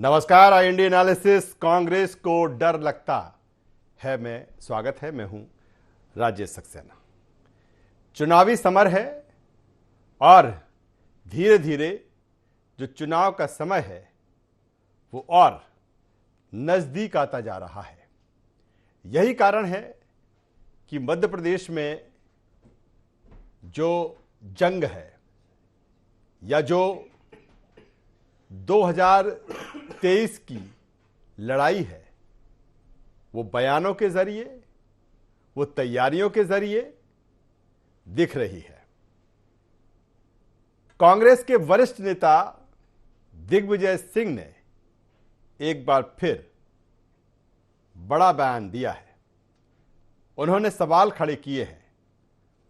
नमस्कार। IND analysis. Congress को डर लगता है में स्वागत है। मैं हूं राजेश सक्सेना। चुनावी समर है और धीरे धीरे जो चुनाव का समय है वो और नजदीक आता जा रहा है। यही कारण है कि मध्य प्रदेश में जो जंग है या जो 2023 की लड़ाई है वो बयानों के जरिए, वो तैयारियों के जरिए दिख रही है। कांग्रेस के वरिष्ठ नेता दिग्विजय सिंह ने एक बार फिर बड़ा बयान दिया है। उन्होंने सवाल खड़े किए हैं।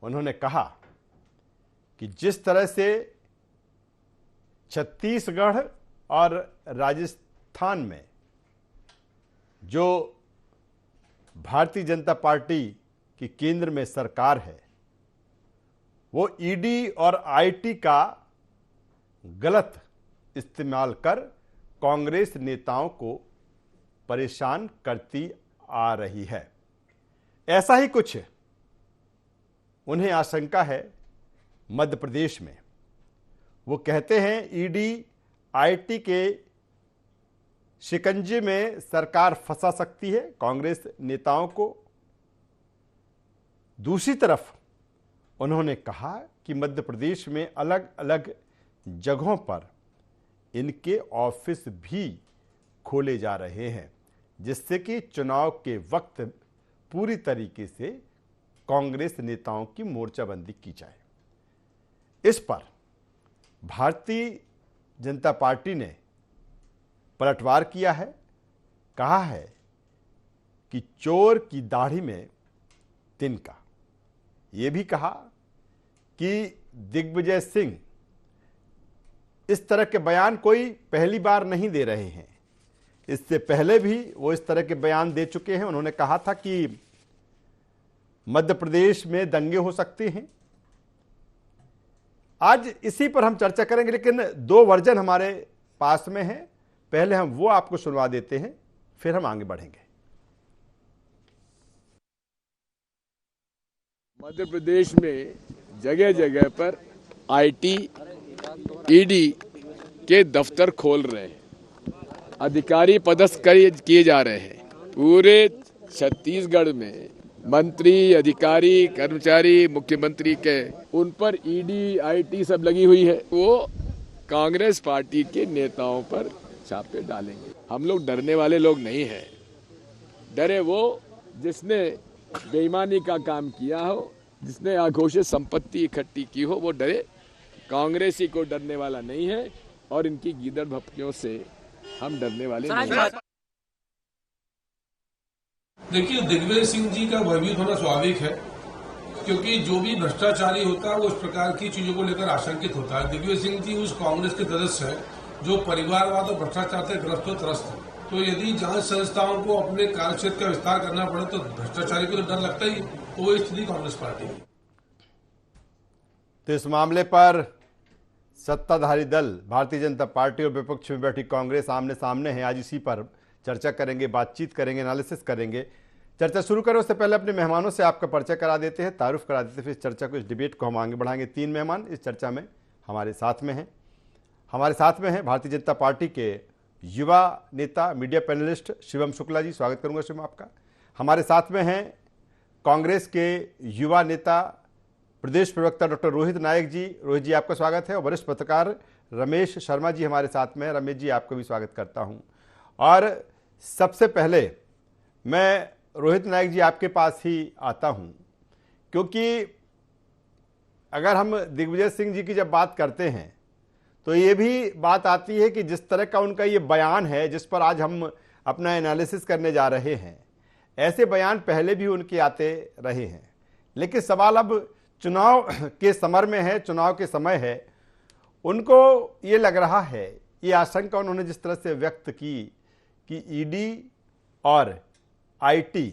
उन्होंने कहा कि जिस तरह से छत्तीसगढ़ और राजस्थान में जो भारतीय जनता पार्टी की केंद्र में सरकार है वो ईडी और आईटी का गलत इस्तेमाल कर कांग्रेस नेताओं को परेशान करती आ रही है। ऐसा ही कुछ उन्हें आशंका है मध्य प्रदेश में। वो कहते हैं ईडी आईटी के शिकंजे में सरकार फंसा सकती है कांग्रेस नेताओं को। दूसरी तरफ उन्होंने कहा कि मध्य प्रदेश में अलग अलग जगहों पर इनके ऑफिस भी खोले जा रहे हैं जिससे कि चुनाव के वक्त पूरी तरीके से कांग्रेस नेताओं की मोर्चाबंदी की जाए। इस पर भारतीय जनता पार्टी ने पलटवार किया है। कहा है कि चोर की दाढ़ी में तिनका। यह भी कहा कि दिग्विजय सिंह इस तरह के बयान कोई पहली बार नहीं दे रहे हैं। इससे पहले भी वो इस तरह के बयान दे चुके हैं। उन्होंने कहा था कि मध्य प्रदेश में दंगे हो सकते हैं। आज इसी पर हम चर्चा करेंगे, लेकिन दो वर्जन हमारे पास में हैं। पहले हम वो आपको सुनवा देते हैं, फिर हम आगे बढ़ेंगे। मध्य प्रदेश में जगह जगह पर आईटी, ईडी के दफ्तर खोल रहे हैं, अधिकारी पदस्थ किए जा रहे हैं। पूरे छत्तीसगढ़ में मंत्री, अधिकारी, कर्मचारी, मुख्यमंत्री के उन पर ईडी, आईटी सब लगी हुई है। वो कांग्रेस पार्टी के नेताओं पर छापे डालेंगे। हम लोग डरने वाले लोग नहीं हैं। डरे वो जिसने बेईमानी का काम किया हो, जिसने अघोषित संपत्ति इकट्ठी की हो, वो डरे। कांग्रेसी को डरने वाला नहीं है और इनकी गीदड़ भपकियों से हम डरने वाले नहीं हैं। देखिए, दिग्विजय सिंह जी का भयभीत होना स्वाभाविक है, क्योंकि जो भी भ्रष्टाचारी होता है वो इस प्रकार की चीजों को लेकर आशंकित होता है। दिग्विजय सिंह जी उस कांग्रेस के सदस्य हैं जो परिवारवाद और भ्रष्टाचार से ग्रस्त हो त्रस्त है। तो यदि जांच संस्थाओं को अपने कार्यक्षेत्र का विस्तार करना पड़े तो भ्रष्टाचारी को तो डर लगता ही। तो वो स्थिति कांग्रेस पार्टी की। तो इस मामले पर सत्ताधारी दल भारतीय जनता पार्टी और विपक्ष में बैठी कांग्रेस आमने सामने है। आज इसी पर चर्चा करेंगे, बातचीत करेंगे, एनालिसिस करेंगे। चर्चा शुरू करें उससे पहले अपने मेहमानों से आपका परिचय करा देते हैं, तारुफ करा देते हैं, फिर इस चर्चा को, इस डिबेट को हम आगे बढ़ाएंगे। तीन मेहमान इस चर्चा में हमारे साथ में हैं। हमारे साथ में हैं भारतीय जनता पार्टी के युवा नेता, मीडिया पैनलिस्ट शिवम शुक्ला जी। स्वागत करूंगा शिवम आपका। हमारे साथ में हैं कांग्रेस के युवा नेता, प्रदेश प्रवक्ता डॉक्टर रोहित नायक जी। रोहित जी आपका स्वागत है। और वरिष्ठ पत्रकार रमेश शर्मा जी हमारे साथ में हैं। रमेश जी आपका भी स्वागत करता हूं। और सबसे पहले मैं रोहित नायक जी आपके पास ही आता हूं, क्योंकि अगर हम दिग्विजय सिंह जी की जब बात करते हैं तो ये भी बात आती है कि जिस तरह का उनका ये बयान है जिस पर आज हम अपना एनालिसिस करने जा रहे हैं, ऐसे बयान पहले भी उनके आते रहे हैं। लेकिन सवाल अब चुनाव के समर में है, चुनाव के समय है। उनको ये लग रहा है, ये आशंका उन्होंने जिस तरह से व्यक्त की कि ईडी और आईटी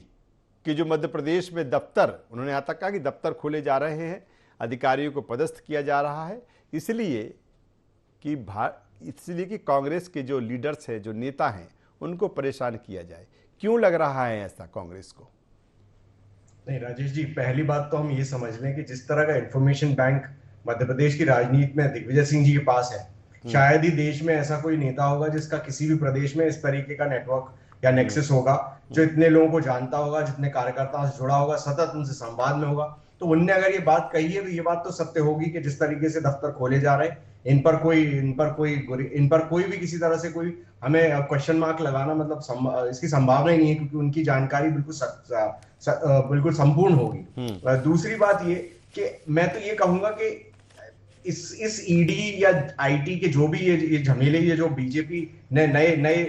कि जो मध्य प्रदेश में दफ्तर, उन्होंने यहाँ तक कहा कि दफ्तर खोले जा रहे हैं, अधिकारियों को पदस्थ किया जा रहा है, इसलिए कि इसलिए कि कांग्रेस के जो लीडर्स हैं, जो नेता हैं, उनको परेशान किया जाए? क्यों लग रहा है ऐसा कांग्रेस को? नहीं राजेश जी, पहली बात तो हम ये समझ लें कि जिस तरह का इंफॉर्मेशन बैंक मध्य प्रदेश की राजनीति में दिग्विजय सिंह जी के पास है, शायद ही देश में ऐसा कोई नेता होगा जिसका किसी भी प्रदेश में इस तरीके का नेटवर्क या नेक्सस होगा, जो इतने लोगों को जानता होगा, जितने कार्यकर्ताओं से जुड़ा होगा, सतत उनसे संवाद में होगा। तो उनने अगर ये बात कही है तो ये बात तो सत्य होगी कि जिस तरीके से दफ्तर खोले जा रहे हैं, इन पर कोई भी किसी तरह से कोई हमें क्वेश्चन मार्क लगाना मतलब इसकी संभावना ही नहीं है, क्योंकि उनकी जानकारी बिल्कुल संपूर्ण होगी। दूसरी बात ये कि मैं तो ये कहूंगा कि इस ईडी या आईटी के जो भी ये झमेले, ये जो बीजेपी ने नए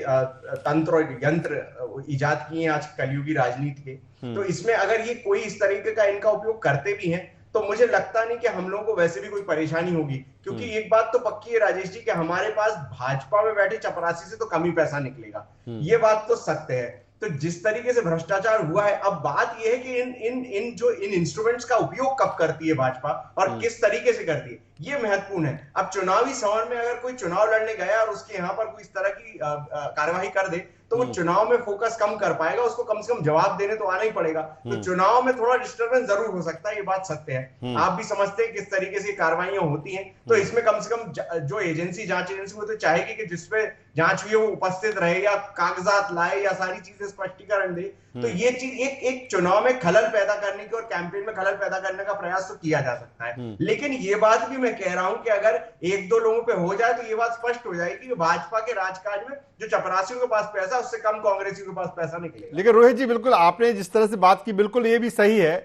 तंत्र और यंत्र इजाद किए हैं आज कलयुगी राजनीति के, तो इसमें अगर ये कोई इस तरीके का इनका उपयोग करते भी हैं तो मुझे लगता नहीं कि हम लोगों को वैसे भी कोई परेशानी होगी, क्योंकि एक बात तो पक्की है राजेश जी कि हमारे पास भाजपा में बैठे चपरासी से तो कम ही पैसा निकलेगा, ये बात तो सत्य है। तो जिस तरीके से भ्रष्टाचार हुआ है, अब बात यह है कि इन इंस्ट्रूमेंट्स का उपयोग कब करती है भाजपा और किस तरीके से करती है, ये महत्वपूर्ण है। अब चुनावी समर में अगर कोई चुनाव लड़ने गया और उसके यहां पर कोई इस तरह की कार्यवाही कर दे तो वो चुनाव में फोकस कम कर पाएगा, उसको कम से कम जवाब देने तो आना ही पड़ेगा। तो चुनाव में थोड़ा डिस्टर्बेंस जरूर हो सकता है, ये बात सत्य है। आप भी समझते हैं किस तरीके से कार्रवाइयां होती हैं, तो इसमें कम से कम जो एजेंसी, जांच एजेंसी, वो तो चाहेगी कि जिसपे जांच हुई है वो उपस्थित रहे या कागजात लाए या सारी चीजें स्पष्टीकरण दे। तो ये चीज एक चुनाव में खलल पैदा करने की और कैंपेन में खलल पैदा करने का प्रयास तो किया जा सकता है, लेकिन ये बात भी मैं कह रहा हूं कि अगर एक दो लोगों पे हो जाए तो ये बात स्पष्ट हो जाएगी कि भाजपा के राजकाज में जो चपरासियों के पास पैसा, उससे कम कांग्रेसियों के पास पैसा निकलेगा। लेकिन रोहित जी, बिल्कुल आपने जिस तरह से बात की, बिल्कुल ये भी सही है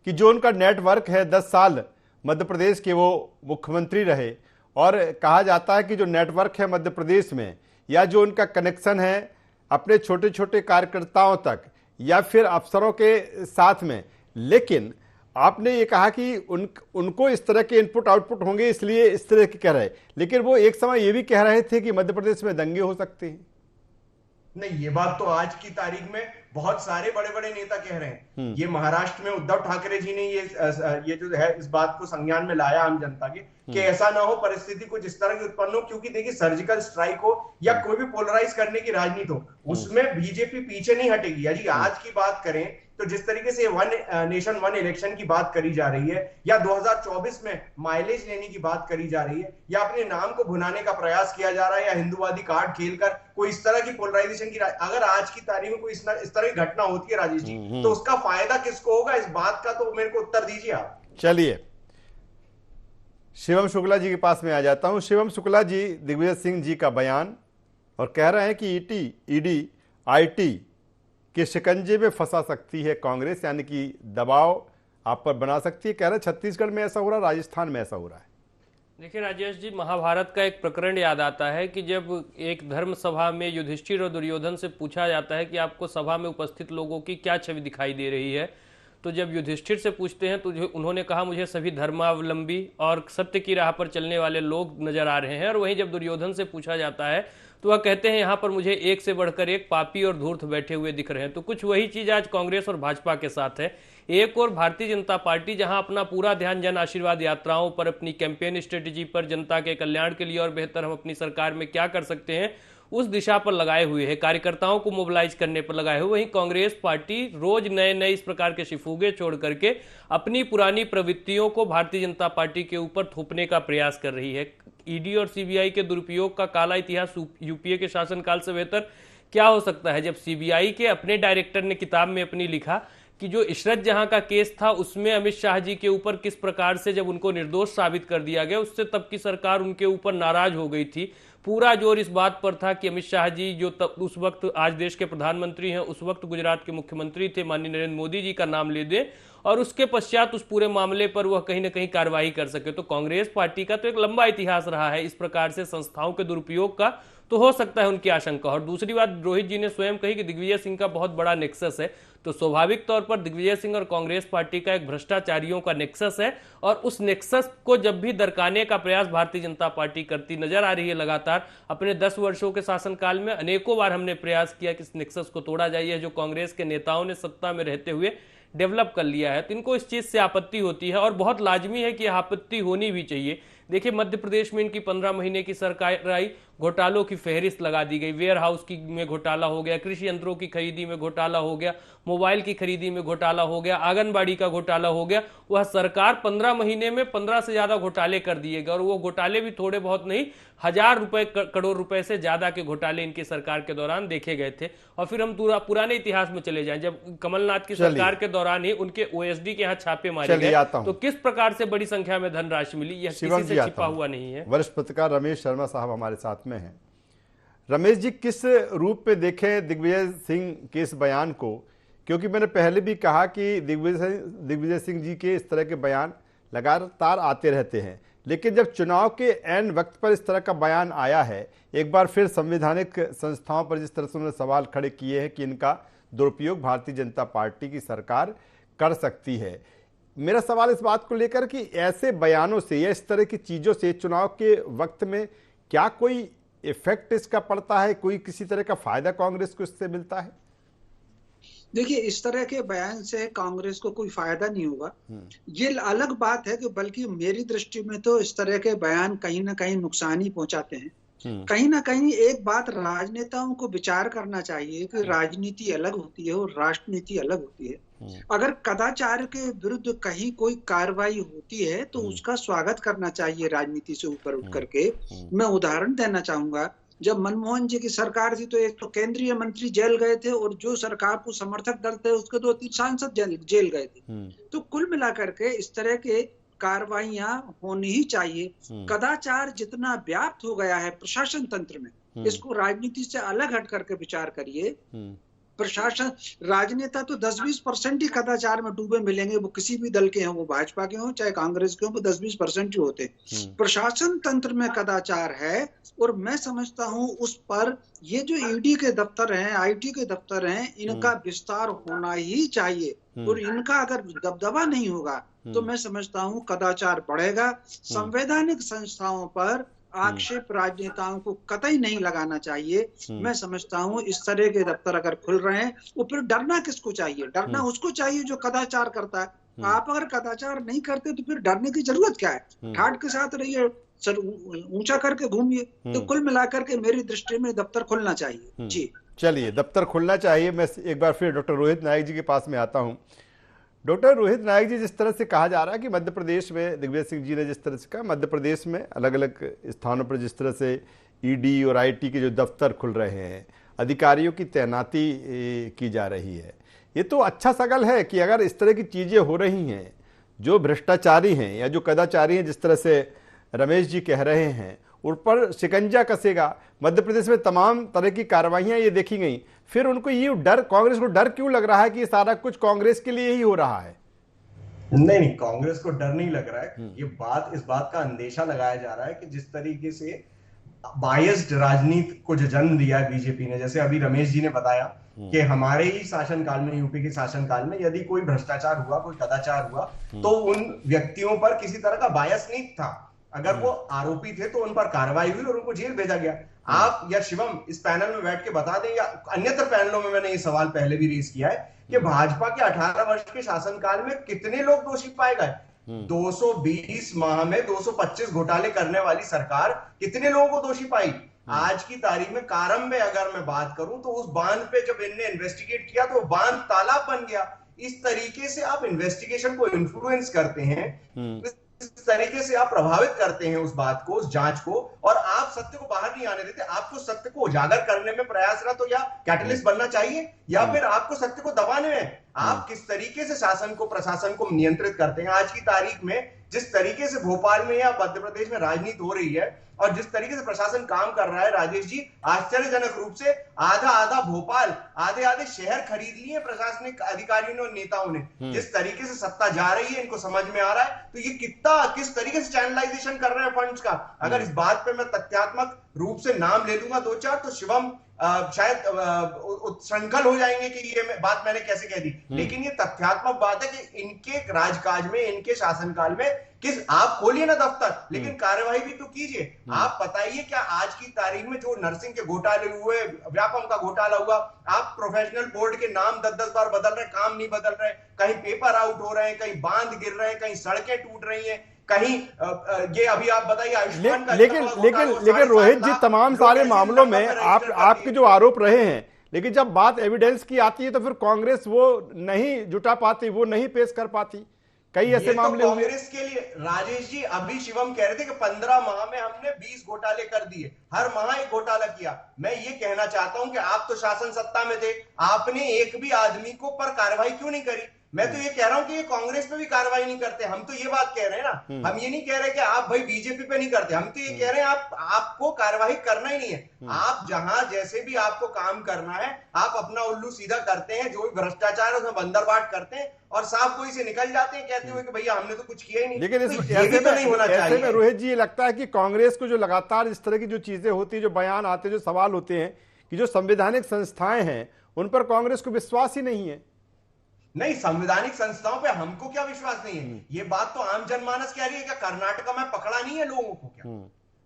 कि जो उनका नेटवर्क है, 10 साल मध्य प्रदेश के वो मुख्यमंत्री रहे, और कहा जाता है कि जो नेटवर्क है मध्य प्रदेश में, या जो उनका कनेक्शन है अपने छोटे छोटे कार्यकर्ताओं तक या फिर अफसरों के साथ में, लेकिन आपने ये कहा कि उनको इस तरह के इनपुट आउटपुट होंगे इसलिए इस तरह के कह रहे, लेकिन वो एक समय ये भी कह रहे थे कि मध्य प्रदेश में दंगे हो सकते हैं। नहीं, ये बात तो आज की तारीख में बहुत सारे बड़े बड़े नेता कह रहे हैं। ये महाराष्ट्र में उद्धव ठाकरे जी ने ये जो है इस बात को संज्ञान में लाया आम जनता के कि ऐसा ना हो परिस्थिति कुछ इस तरह की उत्पन्न हो, क्योंकि देखिए सर्जिकल स्ट्राइक हो या कोई भी पोलराइज करने की राजनीति हो, उसमें बीजेपी पीछे नहीं हटेगी। यदि आज की बात करें तो जिस तरीके से वन नेशन वन इलेक्शन की बात करी जा रही है, या 2024 में माइलेज लेने की बात करी जा रही है, या अपने नाम को भुनाने का प्रयास किया जा रहा है, या हिंदूवादी कार्ड खेलकर कोई इस तरह की पोलराइजेशन की, अगर आज की तारीख में कोई इस तरह की घटना होती है राजेश जी, तो उसका फायदा किसको होगा, इस बात का तो मेरे को उत्तर दीजिए आप। चलिए शिवम शुक्ला जी के पास में आ जाता हूं। शिवम शुक्ला जी, दिग्विजय सिंह जी का बयान, और कह रहे हैं कि ईडी आईटी के शिकंजे में फंसा सकती है कांग्रेस, यानी कि दबाव आप पर बना सकती है। कह रहे हैं छत्तीसगढ़ में ऐसा हो रहा है, राजस्थान में ऐसा हो रहा है। देखिए राजेश जी, महाभारत का एक प्रकरण याद आता है कि जब एक धर्म सभा में युधिष्ठिर और दुर्योधन से पूछा जाता है कि आपको सभा में उपस्थित लोगों की क्या छवि दिखाई दे रही है, तो जब युधिष्ठिर से पूछते हैं तो उन्होंने कहा मुझे सभी धर्मावलंबी और सत्य की राह पर चलने वाले लोग नजर आ रहे हैं। और वहीं जब दुर्योधन से पूछा जाता है तो वह कहते हैं यहाँ पर मुझे एक से बढ़कर एक पापी और धूर्त बैठे हुए दिख रहे हैं। तो कुछ वही चीज आज कांग्रेस और भाजपा के साथ है। एक और भारतीय जनता पार्टी जहां अपना पूरा ध्यान जन आशीर्वाद यात्राओं पर, अपनी कैंपेन स्ट्रेटेजी पर, जनता के कल्याण के लिए और बेहतर हम अपनी सरकार में क्या कर सकते हैं उस दिशा पर लगाए हुए है, कार्यकर्ताओं को मोबिलाइज करने पर लगाए हुए। वहीं कांग्रेस पार्टी रोज नए नए इस प्रकार के शिफूगे छोड़ करके अपनी पुरानी प्रवृत्तियों को भारतीय जनता पार्टी के ऊपर थोपने का प्रयास कर रही है। ईडी और सीबीआई के दुरुपयोग का काला इतिहास यूपीए के शासनकाल से बेहतर क्या हो सकता है, जब सीबीआई के अपने डायरेक्टर ने किताब में अपनी लिखा कि जो इशरत जहां का केस था उसमें अमित शाह जी के ऊपर किस प्रकार से जब उनको निर्दोष साबित कर दिया गया, उससे तब की सरकार उनके ऊपर नाराज हो गई थी। पूरा जोर इस बात पर था कि अमित शाह जी जो तब उस वक्त आज देश के प्रधानमंत्री हैं, उस वक्त गुजरात के मुख्यमंत्री थे, माननीय नरेंद्र मोदी जी का नाम ले दें और उसके पश्चात उस पूरे मामले पर वह कहीं ना कहीं कार्रवाई कर सके। तो कांग्रेस पार्टी का तो एक लंबा इतिहास रहा है इस प्रकार से संस्थाओं के दुरुपयोग का, तो हो सकता है उनकी आशंका। और दूसरी बात रोहित जी ने स्वयं कही कि दिग्विजय सिंह का बहुत बड़ा नेक्सस है, तो स्वाभाविक तौर पर दिग्विजय सिंह और कांग्रेस पार्टी का एक भ्रष्टाचारियों का नेक्सस है, और उस नेक्सस को जब भी दरकाने का प्रयास भारतीय जनता पार्टी करती नजर आ रही है लगातार। अपने 10 वर्षों के शासनकाल में अनेकों बार हमने प्रयास किया कि इस नेक्सस को तोड़ा जाए, जो कांग्रेस के नेताओं ने सत्ता में रहते हुए डेवलप कर लिया है। तो इनको इस चीज से आपत्ति होती है और बहुत लाजमी है कि आपत्ति होनी भी चाहिए। देखिए मध्य प्रदेश में इनकी 15 महीने की सरकार आई, घोटालों की फहरिस्त लगा दी गई। वेयर हाउस की में घोटाला हो गया, कृषि यंत्रों की खरीदी में घोटाला हो गया, मोबाइल की खरीदी में घोटाला हो गया, आंगनबाड़ी का घोटाला हो गया। वह सरकार 15 महीने में 15 से ज्यादा घोटाले कर दिए गए, और वो घोटाले भी थोड़े बहुत नहीं, 1000 रुपए करोड़ रुपए से ज्यादा के घोटाले इनकी सरकार के दौरान देखे गए थे। और फिर हम पुराने इतिहास में चले जाएं, जब कमलनाथ की सरकार के दौरान ही उनके ओएसडी के यहाँ छापे मारे गए, तो किस प्रकार से बड़ी संख्या में धनराशि मिली, यह किसी से छिपा हुआ नहीं है। वरिष्ठ पत्रकार रमेश शर्मा साहब हमारे साथ में हैं। रमेश जी, किस रूप पे देखें दिग्विजय सिंह के इस बयान को? क्योंकि मैंने पहले भी कहा कि दिग्विजय सिंह जी के इस तरह के बयान लगातार आते रहते हैं, लेकिन जब चुनाव के ऐन वक्त पर इस तरह का बयान आया है, एक बार फिर संवैधानिक संस्थाओं पर जिस तरह से उन्होंने सवाल खड़े किए हैं कि इनका दुरुपयोग भारतीय जनता पार्टी की सरकार कर सकती है। मेरा सवाल इस बात को लेकर कि ऐसे बयानों से या इस तरह की चीज़ों से चुनाव के वक्त में क्या कोई इफेक्ट इसका पड़ता है, कोई किसी तरह का फायदा कांग्रेस को इससे मिलता है? देखिए, इस तरह के बयान से कांग्रेस को कोई फायदा नहीं होगा। ये अलग बात है कि बल्कि मेरी दृष्टि में तो इस तरह के बयान कहीं ना कहीं नुकसान ही पहुंचाते हैं। कहीं ना कहीं एक बात राजनेताओं को विचार करना चाहिए कि राजनीति अलग होती है और राष्ट्रनीति अलग होती है। अगर कदाचार के विरुद्ध कहीं कोई कार्रवाई होती है तो उसका स्वागत करना चाहिए राजनीति से ऊपर उठ करके। मैं उदाहरण देना चाहूंगा, जब मनमोहन जी की सरकार थी तो एक तो केंद्रीय मंत्री जेल गए थे और जो सरकार को समर्थक दल थे उसके 2-3 सांसद जेल गए थे। तो कुल मिलाकर के इस तरह के कार्रवाइयां होनी ही चाहिए। कदाचार जितना व्याप्त हो गया है प्रशासन तंत्र में, इसको राजनीति से अलग हट करके विचार करिए। प्रशासन, राजनेता तो 10-20% ही कदाचार में डूबे मिलेंगे, वो किसी भी दल के हों, वो भाजपा के हों चाहे कांग्रेस के हों, वो 10-20% ही होते। प्रशासन तंत्र में कदाचार है और मैं समझता हूं उस पर ये जो ईडी के दफ्तर हैं, आईटी के दफ्तर हैं, इनका विस्तार होना ही चाहिए। और इनका अगर दबदबा नहीं होगा तो मैं समझता हूं कदाचार बढ़ेगा। संवैधानिक संस्थाओं पर आक्षेप राजनेताओं को कतई नहीं लगाना चाहिए। मैं समझता हूं इस तरह के दफ्तर अगर खुल रहे हैं, वो फिर डरना किसको चाहिए? डरना उसको चाहिए जो कदाचार करता है। आप अगर कदाचार नहीं करते तो फिर डरने की जरूरत क्या है? ठाठ के साथ रहिए, सर ऊंचा करके घूमिए। तो कुल मिलाकर के मेरी दृष्टि में दफ्तर खुलना चाहिए। जी चलिए, दफ्तर खुलना चाहिए। मैं एक बार फिर डॉक्टर रोहित नायक जी के पास में आता हूँ। डॉक्टर रोहित नायक जी, जिस तरह से कहा जा रहा है कि मध्य प्रदेश में दिग्विजय सिंह जी ने जिस तरह से कहा, मध्य प्रदेश में अलग अलग स्थानों पर जिस तरह से ईडी और आईटी के जो दफ्तर खुल रहे हैं, अधिकारियों की तैनाती की जा रही है, ये तो अच्छा सगल है कि अगर इस तरह की चीज़ें हो रही हैं, जो भ्रष्टाचारी हैं या जो कदाचारी हैं, जिस तरह से रमेश जी कह रहे हैं, उन पर शिकंजा कसेगा। मध्य प्रदेश में तमाम तरह की कार्रवाइयां ये देखी गई, फिर उनको ये डर, कांग्रेस को डर क्यों लग रहा है कि ये सारा कुछ कांग्रेस के लिए ही हो रहा है? नहीं, कांग्रेस को डर नहीं लग रहा है। ये इस बात का अंदेशा लगाया जा रहा है कि जिस तरीके से बायस्ड राजनीति को जो जन्म दिया है बीजेपी ने, जैसे अभी रमेश जी ने बताया कि हमारे ही शासनकाल में, यूपी के शासनकाल में यदि कोई भ्रष्टाचार हुआ, कोई कदाचार हुआ, तो उन व्यक्तियों पर किसी तरह का बायस नहीं था। अगर वो आरोपी थे तो उन पर कार्रवाई हुई और उनको जेल भेजा गया। आप या शिवम इस पैनल में बैठ के बता दें, या अन्यत्र पैनलों में मैंने ये सवाल पहले भी रेज किया है कि भाजपा के 18 वर्ष के शासनकाल में कितने लोग दोषी पाए गए? 220 माह में 225 घोटाले करने वाली सरकार कितने लोगों को दोषी पाई? आज की तारीख में कारम में अगर मैं बात करूं तो उस बांध पे जब इनने इन्वेस्टिगेट किया तो बांध तालाब बन गया। इस तरीके से आप इन्वेस्टिगेशन को इन्फ्लुएंस करते हैं, इस तरीके से आप प्रभावित करते हैं उस बात को, उस जांच को, और आप सत्य को बाहर नहीं आने देते। आपको सत्य को उजागर करने में प्रयासरत हो या कैटलिस्ट बनना चाहिए, या फिर आपको सत्य को दबाने में आप किस तरीके से शासन को, प्रशासन को नियंत्रित करते हैं। आज की तारीख में जिस तरीके से भोपाल में या मध्य प्रदेश में राजनीति हो रही है और जिस तरीके से प्रशासन काम कर रहा है, राजेश जी, आश्चर्यजनक रूप से आधा भोपाल, आधे शहर खरीद लिए प्रशासनिक अधिकारियों और नेताओं ने। जिस तरीके से सत्ता जा रही है, इनको समझ में आ रहा है। तो ये किस तरीके से चैनलाइजेशन कर रहे हैं फंड्स का। अगर इस बात पे मैं तथ्यात्मक रूप से नाम ले लूंगा 2-4 तो शिवम शायद उत्संकल हो जाएंगे कि ये बात मैंने कैसे कह दी। लेकिन ये तथ्यात्मक बात है कि इनके राजकाज में, इनके शासनकाल में आप खोलिए ना दफ्तर, लेकिन कार्यवाही भी तो कीजिए। आप बताइए, क्या आज की तारीख में जो नर्सिंग के घोटाले हुए, व्यापम का घोटाला हुआ, आप प्रोफेशनल बोर्ड के नाम 10-10 बार बदल रहे, काम नहीं बदल रहे, कहीं पेपर आउट हो रहे हैं, कहीं बांध गिर रहे हैं, कहीं सड़कें टूट रही हैं, कहीं ये अभी आप बताइए आयुष्मान का लेकिन रोहित जी, तमाम सारे मामलों में आपके जो आरोप रहे हैं, लेकिन जब बात एविडेंस की आती है तो फिर कांग्रेस वो नहीं जुटा पाती, वो नहीं पेश कर पाती। कई ऐसे मामले तो कांग्रेस के लिए राजेश जी, अभी शिवम कह रहे थे कि 15 माह में हमने 20 घोटाले कर दिए, हर माह एक घोटाला किया। मैं ये कहना चाहता हूं कि आप तो शासन सत्ता में थे, आपने एक भी आदमी को पर कार्रवाई क्यों नहीं करी? मैं तो ये कह रहा हूं कि ये कांग्रेस पे भी कार्रवाई नहीं करते। हम तो ये बात कह रहे हैं ना, हम ये नहीं कह रहे कि आप भाई बीजेपी पे नहीं करते, हम तो ये कह रहे हैं आपको कार्रवाई करना ही नहीं है। आप जहां जैसे भी आपको काम करना है, आप अपना उल्लू सीधा करते हैं, जो भी भ्रष्टाचार है उसमें बंदरबाट करते हैं और साफ कोई से निकल जाते हैं कहते हुए कि भैया हमने तो कुछ किया ही नहीं। लेकिन ऐसे तो नहीं होना चाहिए। ऐसे में रोहित जी, ये लगता है कि कांग्रेस को जो लगातार इस तरह की जो चीजें होती है, जो बयान आते हैं, जो सवाल होते हैं कि जो संवैधानिक संस्थाएं हैं उन पर कांग्रेस को विश्वास ही नहीं है। नहीं, संवैधानिक संस्थाओं पे हमको क्या विश्वास नहीं है? ये बात तो आम जनमानस कह रही है। क्या कर्नाटका में पकड़ा नहीं है लोगों को क्या?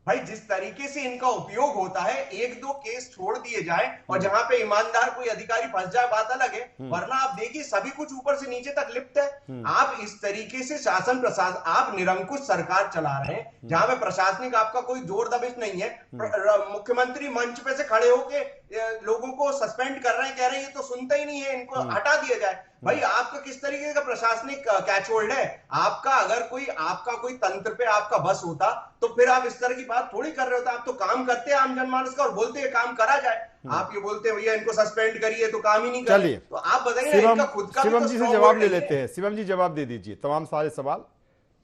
भाई जिस तरीके से इनका उपयोग होता है, एक दो केस छोड़ दिए जाए और जहां पे ईमानदार कोई अधिकारी फंस जाए बात अलग है, वरना आप देखिए सभी कुछ ऊपर से नीचे तक लिप्त है। आप इस तरीके से शासन प्रशासन, आप निरंकुश सरकार चला रहे हैं जहां पे प्रशासनिक आपका कोई जोर दबिश नहीं है। मुख्यमंत्री मंच पे से खड़े होके लोगों को सस्पेंड कर रहे हैं, कह रहे हैं ये तो सुनता ही नहीं है, इनको हटा दिया जाए। भाई आपका किस तरीके का प्रशासनिक कैच होल्ड है? आपका अगर आपका कोई तंत्र पे आपका बस होता तो फिर आप इस तरह की बात थोड़ी कर रहे होते। आप तो काम करते हैं आम जनमानस का और बोलते हैं काम करा जाए। आप ये बोलते हैं भैया इनको सस्पेंड करिए तो काम ही नहीं कर रहे। तो आप बताइए इनका खुद का शिवम जी से जवाब ले लेते हैं। शिवम जी जवाब दे दीजिए तमाम सारे सवाल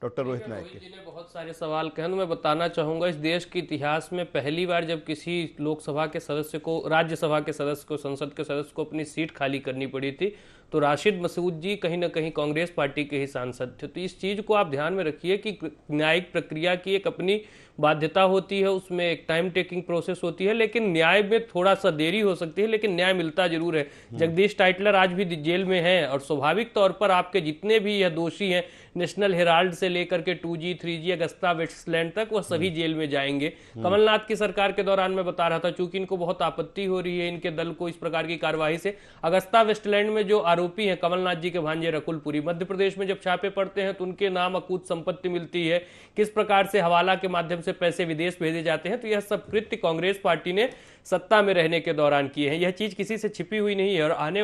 डॉक्टर रोहित नायक के। जी ने बहुत सारे सवाल कहे, तो मैं बताना चाहूंगा इस देश के इतिहास में पहली बार जब किसी लोकसभा के सदस्य को, राज्यसभा के सदस्य को, संसद के सदस्य को अपनी सीट खाली करनी पड़ी थी, तो राशिद मसूद जी कहीं ना कहीं कांग्रेस पार्टी के ही सांसद थे। तो इस चीज़ को आप ध्यान में रखिए कि न्यायिक प्रक्रिया की एक अपनी बाध्यता होती है, उसमें एक टाइम टेकिंग प्रोसेस होती है, लेकिन न्याय में थोड़ा सा देरी हो सकती है, लेकिन न्याय मिलता जरूर है। जगदीश टाइटलर आज भी जेल में हैं और स्वाभाविक तौर पर आपके जितने भी यह दोषी हैं, नेशनल हेराल्ड से लेकर के 2G 3G अगस्ता वेस्टलैंड तक, वह सभी जेल में जाएंगे। कमलनाथ की सरकार के दौरान मैं बता रहा था, चूंकि इनको बहुत आपत्ति हो रही है इनके दल को इस प्रकार की कार्यवाही से, अगस्ता वेस्टलैंड में जो आरोपी हैं कमलनाथ जी के भांजे रकुल पुरी, मध्य प्रदेश में जब छापे पड़ते हैं तो उनके नाम अकूत संपत्ति मिलती है, किस प्रकार से हवाला के माध्यम से पैसे विदेश भेजे जाते हैं। तो यह सब कृत्य कांग्रेस पार्टी ने सत्ता में रहने के दौरान किए हैं। यह चीज किसी से छिपी हुई नहीं है और आने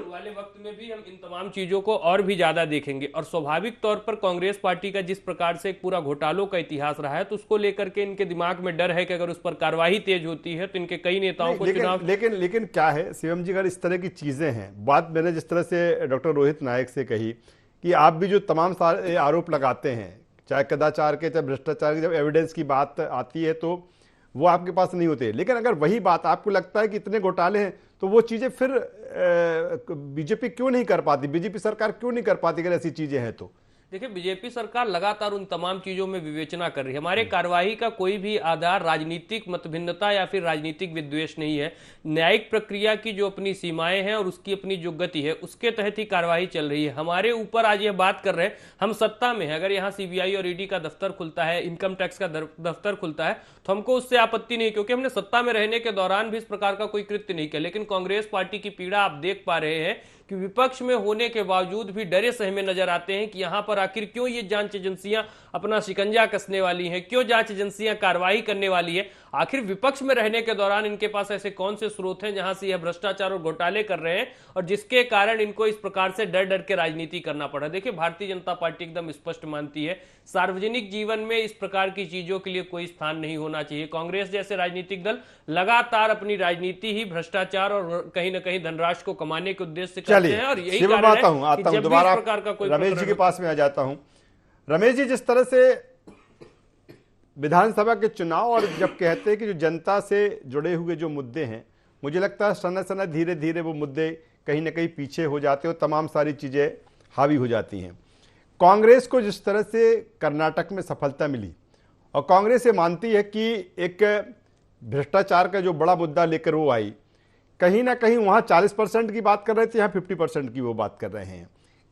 वाले वक्त में भी हम इन तमाम चीजों को और भी ज्यादा देखेंगे। और स्वाभाविक तौर पर कांग्रेस पार्टी का जिस प्रकार से एक पूरा घोटालों का इतिहास रहा है, तो उसको लेकर के इनके दिमाग में डर है कि अगर उस पर कार्रवाई तेज होती है तो इनके कई नेताओं को चुनाव। लेकिन क्या है शिवम जी, अगर इस तरह की चीजें हैं, बात मैंने जिस तरह से डॉक्टर रोहित नायक से कही कि आप भी जो तमाम सारे आरोप लगाते हैं, चाहे कदाचार के, चाहे भ्रष्टाचार के, जब एविडेंस की बात आती है तो वो आपके पास नहीं होते। लेकिन अगर वही बात आपको लगता है कि इतने घोटाले हैं तो वो चीजें फिर बीजेपी क्यों नहीं कर पाती, बीजेपी सरकार क्यों नहीं कर पाती अगर ऐसी चीजें हैं तो? देखिए, बीजेपी सरकार लगातार उन तमाम चीजों में विवेचना कर रही है। हमारे कार्यवाही का कोई भी आधार राजनीतिक मतभिन्नता या फिर राजनीतिक विद्वेष नहीं है। न्यायिक प्रक्रिया की जो अपनी सीमाएं हैं और उसकी अपनी जो गति है, उसके तहत ही कार्यवाही चल रही है। हमारे ऊपर आज यह बात कर रहे हैं, हम सत्ता में है, अगर यहाँ CBI और ED का दफ्तर खुलता है, इनकम टैक्स का दफ्तर खुलता है, तो हमको उससे आपत्ति नहीं, क्योंकि हमने सत्ता में रहने के दौरान भी इस प्रकार का कोई कृत्य नहीं किया। लेकिन कांग्रेस पार्टी की पीड़ा आप देख पा रहे हैं कि विपक्ष में होने के बावजूद भी डरे सहमे नजर आते हैं कि यहां पर आखिर क्यों ये जांच एजेंसियां अपना शिकंजा कसने वाली हैं, क्यों जांच एजेंसियां कार्रवाई करने वाली है। आखिर विपक्ष में रहने के दौरान इनके पास ऐसे कौन से स्रोत हैं जहां से यह भ्रष्टाचार और घोटाले कर रहे हैं और जिसके कारण इनको इस प्रकार से डर डर के राजनीति करना पड़ा। देखिए, भारतीय जनता पार्टी एकदम स्पष्ट मानती है, सार्वजनिक जीवन में इस प्रकार की चीजों के लिए कोई स्थान नहीं होना चाहिए। कांग्रेस जैसे राजनीतिक दल लगातार अपनी राजनीति ही भ्रष्टाचार और कहीं ना कहीं धनराशि को कमाने के उद्देश्य से करते हैं और यही कारण है कि जब भी इस प्रकार का कोई रमेश जी के पास में आ जाता हूं। रमेश जी, जिस तरह से विधानसभा के चुनाव और जब कहते हैं कि जो जनता से जुड़े हुए जो मुद्दे हैं, मुझे लगता है समय समय धीरे धीरे वो मुद्दे कहीं ना कहीं पीछे हो जाते हैं और तमाम सारी चीजें हावी हो जाती हैं। कांग्रेस को जिस तरह से कर्नाटक में सफलता मिली और कांग्रेस ये मानती है कि एक भ्रष्टाचार का जो बड़ा मुद्दा लेकर वो आई, कहीं ना कहीं वहां 40% की बात कर रहे थे, यहाँ 50% की वो बात कर रहे हैं।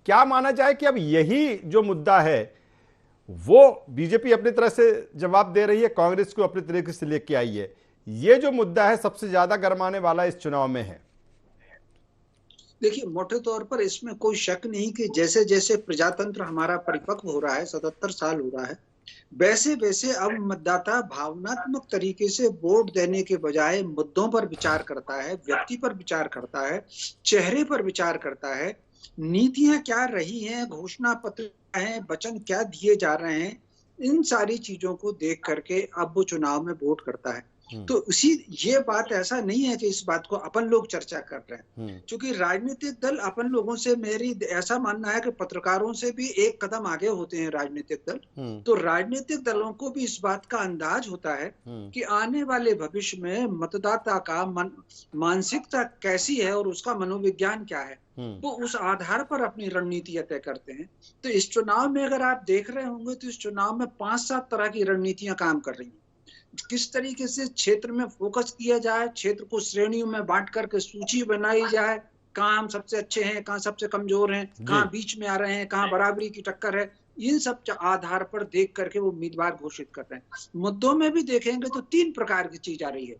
क्या माना जाए कि अब यही जो मुद्दा है वो बीजेपी अपनी तरह से जवाब दे रही है, कांग्रेस को अपने तरीके से लेके आई है, ये जो मुद्दा है सबसे ज्यादा गरमाने वाला इस चुनाव में है? देखिए, मोटे तौर पर इसमें कोई शक नहीं कि जैसे जैसे प्रजातंत्र हमारा परिपक्व हो रहा है, 77 साल हो रहा है, वैसे वैसे अब मतदाता भावनात्मक तरीके से वोट देने के बजाय मुद्दों पर विचार करता है, व्यक्ति पर विचार करता है, चेहरे पर विचार करता है, नीतियां क्या रही हैं, घोषणा पत्र क्या हैं, वचन क्या दिए जा रहे हैं, इन सारी चीजों को देख करके अब वो चुनाव में वोट करता है। तो उसी ये बात ऐसा नहीं है कि इस बात को अपन लोग चर्चा कर रहे हैं, क्योंकि राजनीतिक दल अपन लोगों से, मेरी ऐसा मानना है कि पत्रकारों से भी एक कदम आगे होते हैं राजनीतिक दल। तो राजनीतिक दलों को भी इस बात का अंदाज होता है कि आने वाले भविष्य में मतदाता का मानसिकता कैसी है और उसका मनोविज्ञान क्या है, वो उस आधार पर अपनी रणनीतियां तय करते हैं। तो इस चुनाव में अगर आप देख रहे होंगे तो इस चुनाव में 5-7 तरह की रणनीतियां काम कर रही हैं। किस तरीके से क्षेत्र में फोकस किया जाए, क्षेत्र को श्रेणियों में बांट करके सूची बनाई जाए, कहाँ हम सबसे अच्छे हैं, कहाँ सबसे कमजोर हैं, कहाँ बीच में आ रहे हैं, कहाँ बराबरी की टक्कर है, इन सब आधार पर देख करके वो उम्मीदवार घोषित कर रहे हैं। मुद्दों में भी देखेंगे तो 3 प्रकार की चीज आ रही है।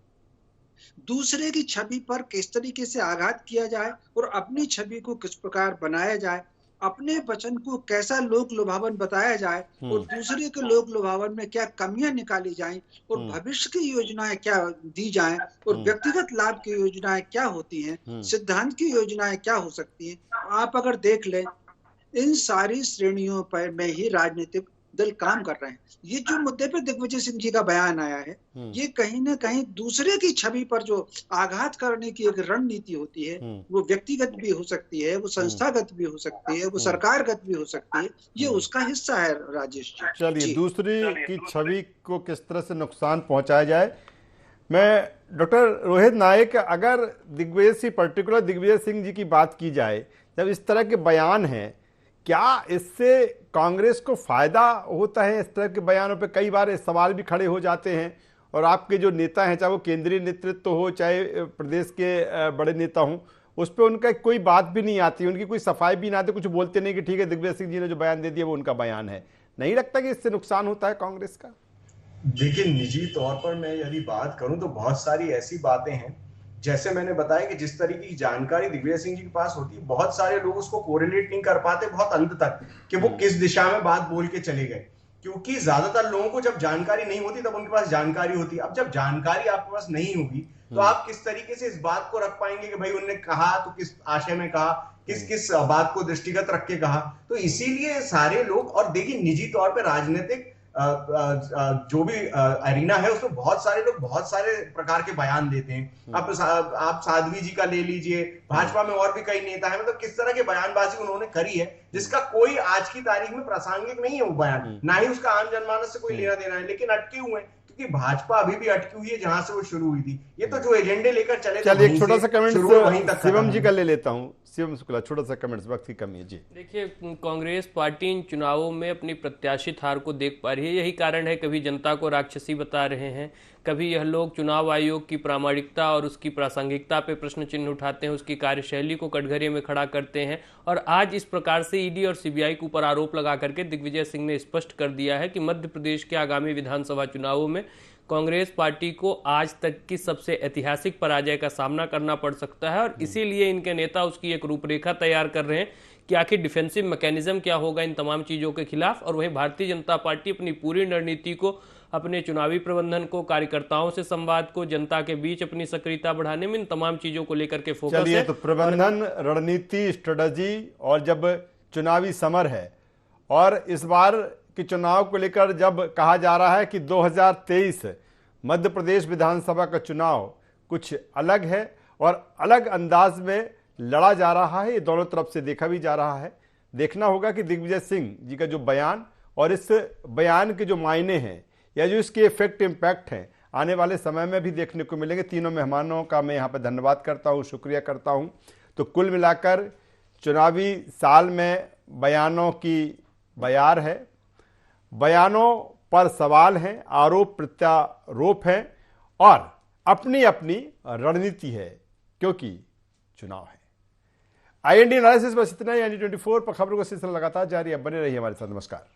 दूसरे की छवि पर किस तरीके से आघात किया जाए और अपनी छवि को किस प्रकार बनाया जाए, अपने वचन को कैसा लोक लुभावन बताया जाए और दूसरे के लोक लुभावन में क्या कमियां निकाली जाएं और भविष्य की योजनाएं क्या दी जाएं और व्यक्तिगत लाभ की योजनाएं क्या होती हैं, सिद्धांत की योजनाएं क्या हो सकती हैं। आप अगर देख लें, इन सारी श्रेणियों पर में ही राजनीतिक दल काम कर रहे हैं। ये जो मुद्दे पे दिग्विजय सिंह जी का बयान आया है, ये कहीं ना कहीं दूसरे की छवि पर जो आघात करने की एक रणनीति होती है, वो व्यक्तिगत भी हो सकती है, वो संस्थागत भी हो सकती है, वो सरकारगत भी हो सकती है, ये उसका हिस्सा है राजेश जी। चलिए, दूसरी की छवि को किस तरह से नुकसान पहुंचाया जाए, मैं डॉक्टर रोहित नायक, अगर पर्टिकुलर दिग्विजय सिंह जी की बात की जाए, जब इस तरह के बयान हैं, क्या इससे कांग्रेस को फायदा होता है? इस तरह के बयानों पे कई बार सवाल भी खड़े हो जाते हैं और आपके जो नेता हैं, चाहे वो केंद्रीय नेतृत्व हो चाहे प्रदेश के बड़े नेता हों, उस पर उनका कोई बात भी नहीं आती, उनकी कोई सफाई भी नहीं आती, कुछ बोलते नहीं कि ठीक है दिग्विजय सिंह जी ने जो बयान दे दिया वो उनका बयान है। नहीं लगता कि इससे नुकसान होता है कांग्रेस का? देखिए, निजी तौर पर मैं यदि बात करूं तो बहुत सारी ऐसी बातें हैं, जैसे मैंने बताया कि जिस तरीके की जानकारी दिग्विजय सिंह जी के पास होती है, बहुत सारे लोग उसको कोरिलेट नहीं कर पाते बहुत अंत तक कि वो किस दिशा में बात बोल के चले गए, क्योंकि ज्यादातर लोगों को जब जानकारी नहीं होती तब उनके पास जानकारी होती है। अब जब जानकारी आपके पास नहीं होगी तो आप किस तरीके से इस बात को रख पाएंगे कि भाई उन्होंने कहा तो किस आशय में कहा, किस किस बात को दृष्टिगत रख के कहा। तो इसीलिए सारे लोग, और देखिए निजी तौर पर राजनीतिक जो भी अरीना है उसमें बहुत सारे लोग बहुत सारे प्रकार के बयान देते हैं। आप साध्वी जी का ले लीजिए, भाजपा में और भी कई नेता हैं, मतलब किस तरह की बयानबाजी उन्होंने करी है जिसका कोई आज की तारीख में प्रासंगिक नहीं है वो बयान, ना ही उसका आम जनमानस से कोई लेना देना है, लेकिन अटके हुए हैं क्योंकि भाजपा अभी भी अटकी हुई है जहां से वो शुरू हुई थी। ये तो जो एजेंडे लेकर चले, चलिए एक छोटा सा कमेंट शिवम जी का ले लेता हूं। शिवम शुक्ला, छोटा सा कमेंट्स, वक्त की कमी है जी। देखिए, कांग्रेस पार्टी इन चुनावों में अपनी प्रत्याशित हार को देख पा रही है। यही कारण है कभी जनता को राक्षसी बता रहे हैं, कभी यह लोग चुनाव आयोग की प्रामाणिकता और उसकी प्रासंगिकता पे प्रश्न चिन्ह उठाते हैं, उसकी कार्यशैली को कटघरे में खड़ा करते हैं। और आज इस प्रकार से ईडी और सीबीआई के ऊपर आरोप लगा करके दिग्विजय सिंह ने स्पष्ट कर दिया है कि मध्य प्रदेश के आगामी विधानसभा चुनावों में कांग्रेस पार्टी को आज तक की सबसे ऐतिहासिक पराजय का सामना करना पड़ सकता है। और इसीलिए इनके नेता उसकी एक रूपरेखा तैयार कर रहे हैं कि आखिर डिफेंसिव मैकेनिज्म क्या होगा इन तमाम चीज़ों के खिलाफ। और वहीं भारतीय जनता पार्टी अपनी पूरी रणनीति को, अपने चुनावी प्रबंधन को, कार्यकर्ताओं से संवाद को, जनता के बीच अपनी सक्रियता बढ़ाने में, इन तमाम चीज़ों को लेकर के फोकस है। तो प्रबंधन, रणनीति, स्ट्रेटजी, और जब चुनावी समर है और इस बार कि चुनाव को लेकर जब कहा जा रहा है कि 2023 मध्य प्रदेश विधानसभा का चुनाव कुछ अलग है और अलग अंदाज में लड़ा जा रहा है, ये दोनों तरफ से देखा भी जा रहा है। देखना होगा कि दिग्विजय सिंह जी का जो बयान और इस बयान के जो मायने हैं या जो इसके इफेक्ट इम्पैक्ट हैं आने वाले समय में भी देखने को मिलेंगे। तीनों मेहमानों का मैं यहाँ पर धन्यवाद करता हूँ, शुक्रिया करता हूँ। तो कुल मिलाकर चुनावी साल में बयानों की बयार है, बयानों पर सवाल हैं, आरोप प्रत्यारोप हैं और अपनी अपनी रणनीति है क्योंकि चुनाव है। IND एनालिसिस बस इतना ही। ND24 पर खबरों का सिलसिला लगातार जारी है, बने रहिए हमारे साथ। नमस्कार।